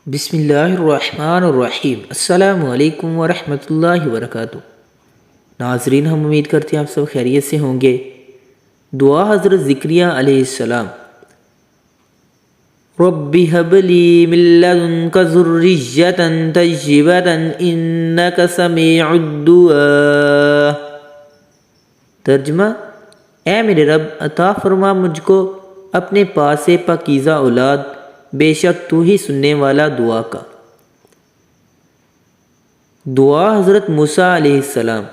بسم اللہ الرحمن الرحیم۔ السلام علیکم ورحمۃ اللہ وبرکاتہ۔ ناظرین، ہم امید کرتے ہیں آپ سب خیریت سے ہوں گے۔ دعا حضرت زکریا علیہ السلام۔ رب هب لي من لدنك ذرية طيبة إنك سميع الدعاء۔ ترجمہ: اے میرے رب، عطا فرما مجھ کو اپنے پاس سے پاکیزہ اولاد، بے شک تو ہی سننے والا دعا کا۔ دعا حضرت موسیٰ علیہ السلام۔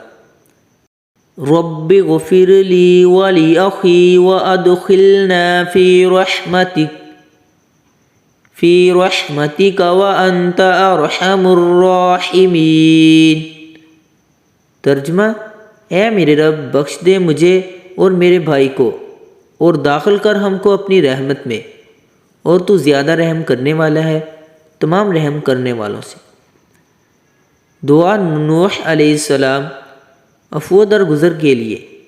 رب اغفر لی ولی وادخلنا فی رحمتک وانت ارحم الراحمین۔ ترجمہ: اے میرے رب، بخش دے مجھے اور میرے بھائی کو، اور داخل کر ہم کو اپنی رحمت میں، اور تو زیادہ رحم کرنے والا ہے تمام رحم کرنے والوں سے۔ دعا نوح علیہ السلام، عفو درگزر کے لیے۔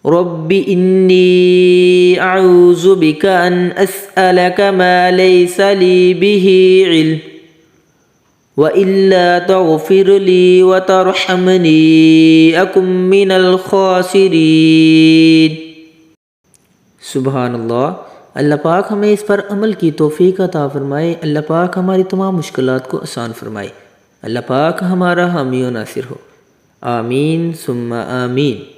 رب انی اعوذ بک ان اسألک ما لیس لی به علم وإلا تغفر لی وترحمنی اکن من الخاسرین۔ سبحان اللہ۔ اللہ پاک ہمیں اس پر عمل کی توفیق عطا فرمائے۔ اللہ پاک ہماری تمام مشکلات کو آسان فرمائے۔ اللہ پاک ہمارا حامی و ناصر ہو۔ آمین ثم آمین۔